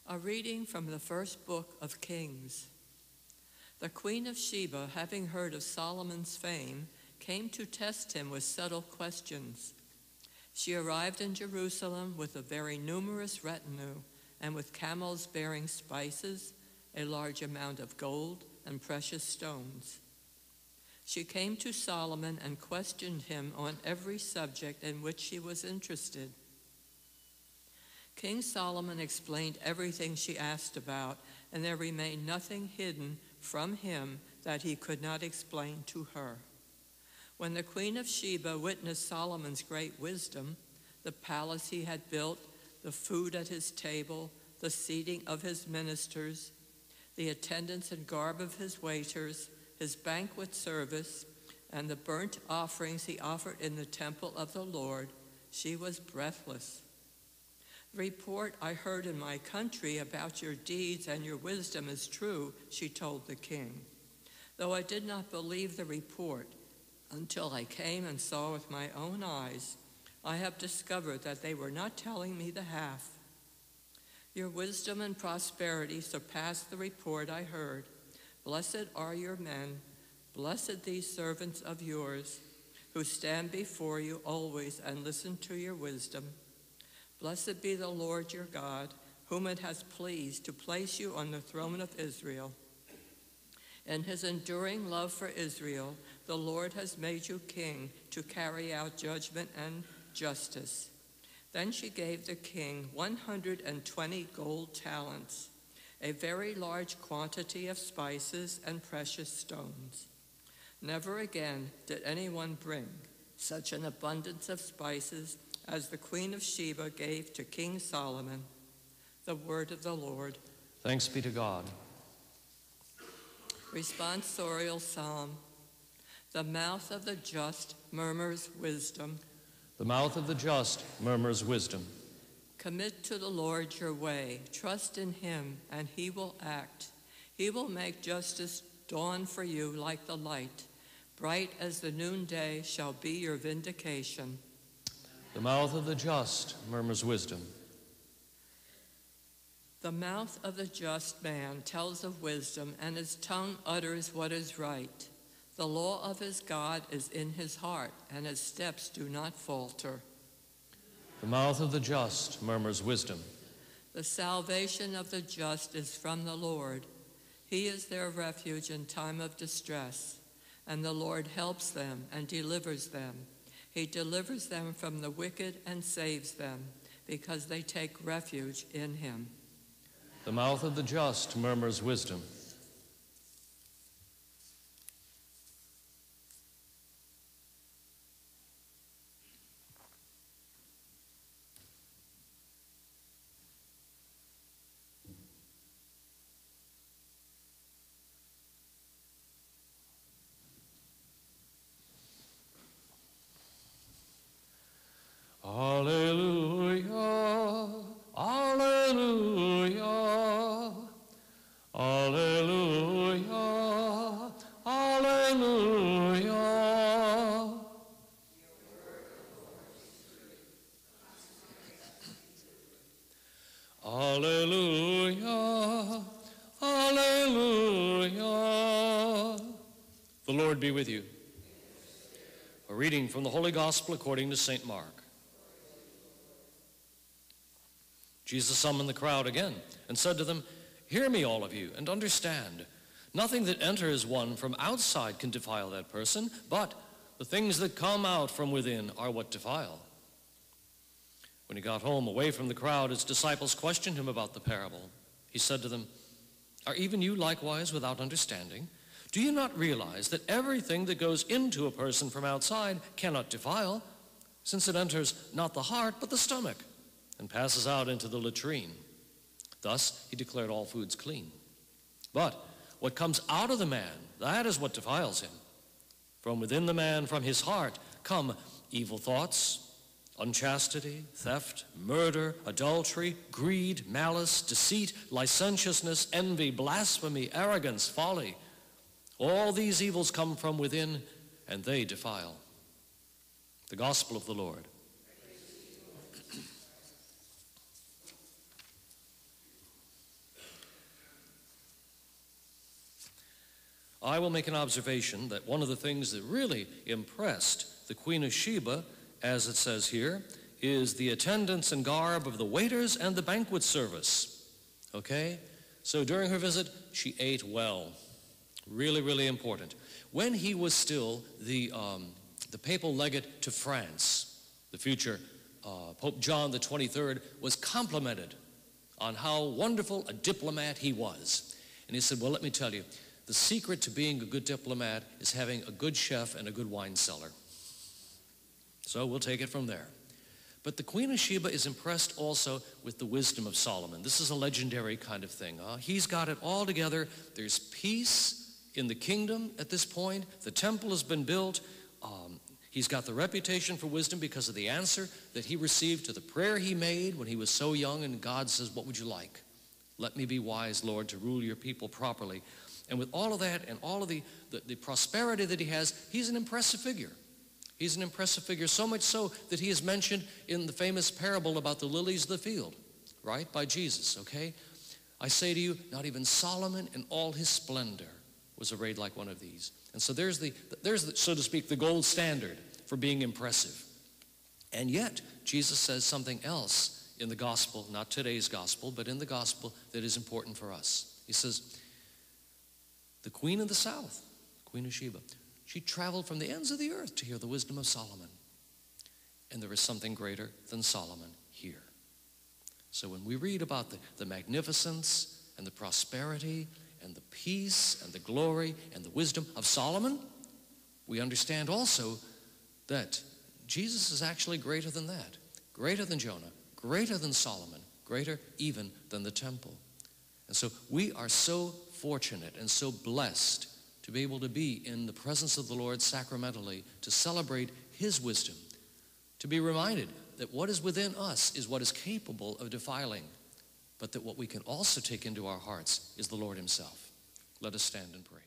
A reading from the first book of Kings. The Queen of Sheba, having heard of Solomon's fame, came to test him with subtle questions. She arrived in Jerusalem with a very numerous retinue, and with camels bearing spices, a large amount of gold, and precious stones. She came to Solomon and questioned him on every subject in which she was interested. King Solomon explained everything she asked about, and there remained nothing hidden from him that he could not explain to her. When the Queen of Sheba witnessed Solomon's great wisdom, the palace he had built, the food at his table, the seating of his ministers, the attendance and garb of his waiters, his banquet service, and the burnt offerings he offered in the temple of the Lord, she was breathless. The report I heard in my country about your deeds and your wisdom is true, she told the king. Though I did not believe the report until I came and saw with my own eyes, I have discovered that they were not telling me the half. Your wisdom and prosperity surpassed the report I heard. Blessed are your men, blessed these servants of yours, who stand before you always and listen to your wisdom. Blessed be the Lord your God, whom it has pleased to place you on the throne of Israel. In his enduring love for Israel, the Lord has made you king to carry out judgment and justice. Then she gave the king 120 gold talents, a very large quantity of spices and precious stones. Never again did anyone bring such an abundance of spices as the Queen of Sheba gave to King Solomon. The word of the Lord. Thanks be to God. Responsorial Psalm. The mouth of the just murmurs wisdom. The mouth of the just murmurs wisdom. Commit to the Lord your way. Trust in him, and he will act. He will make justice dawn for you like the light. Bright as the noonday shall be your vindication. The mouth of the just murmurs wisdom. The mouth of the just man tells of wisdom, and his tongue utters what is right. The law of his God is in his heart, and his steps do not falter. The mouth of the just murmurs wisdom. The salvation of the just is from the Lord. He is their refuge in time of distress, and the Lord helps them and delivers them. He delivers them from the wicked and saves them, because they take refuge in him. The mouth of the just murmurs wisdom. Alleluia, alleluia, alleluia, alleluia. Alleluia, alleluia. The Lord be with you. A reading from the Holy Gospel according to St. Mark. Jesus summoned the crowd again and said to them, "Hear me, all of you, and understand. Nothing that enters one from outside can defile that person, but the things that come out from within are what defile." When he got home away from the crowd, his disciples questioned him about the parable. He said to them, "Are even you likewise without understanding? Do you not realize that everything that goes into a person from outside cannot defile, since it enters not the heart but the stomach, and passes out into the latrine? Thus he declared all foods clean. But what comes out of the man, that is what defiles him. From within the man, from his heart, come evil thoughts, unchastity, theft, murder, adultery, greed, malice, deceit, licentiousness, envy, blasphemy, arrogance, folly. All these evils come from within, and they defile." The Gospel of the Lord. I will make an observation that one of the things that really impressed the Queen of Sheba, as it says here, is the attendance and garb of the waiters and the banquet service. Okay? So during her visit, she ate well. Really, really important. When he was still the papal legate to France, the future Pope John the 23rd was complimented on how wonderful a diplomat he was. And he said, well, let me tell you, the secret to being a good diplomat is having a good chef and a good wine cellar. So we'll take it from there. But the Queen of Sheba is impressed also with the wisdom of Solomon. This is a legendary kind of thing. He's got it all together. There's peace in the kingdom at this point. The temple has been built. He's got the reputation for wisdom because of the answer that he received to the prayer he made when he was so young, and God says, what would you like? Let me be wise, Lord, to rule your people properly. And with all of that and all of the prosperity that he has, he's an impressive figure. He's an impressive figure, so much so that he is mentioned in the famous parable about the lilies of the field, right, by Jesus, okay? I say to you, not even Solomon in all his splendor was arrayed like one of these. And so there's the, so to speak, the gold standard for being impressive. And yet, Jesus says something else in the gospel, not today's gospel, but in the gospel that is important for us. He says, the queen of the south, Queen of Sheba, she traveled from the ends of the earth to hear the wisdom of Solomon. And there is something greater than Solomon here. So when we read about the magnificence and the prosperity and the peace and the glory and the wisdom of Solomon, we understand also that Jesus is actually greater than that, greater than Jonah, greater than Solomon, greater even than the temple. And so we are so fortunate and so blessed to be able to be in the presence of the Lord sacramentally, to celebrate his wisdom, to be reminded that what is within us is what is capable of defiling, but that what we can also take into our hearts is the Lord himself. Let us stand and pray.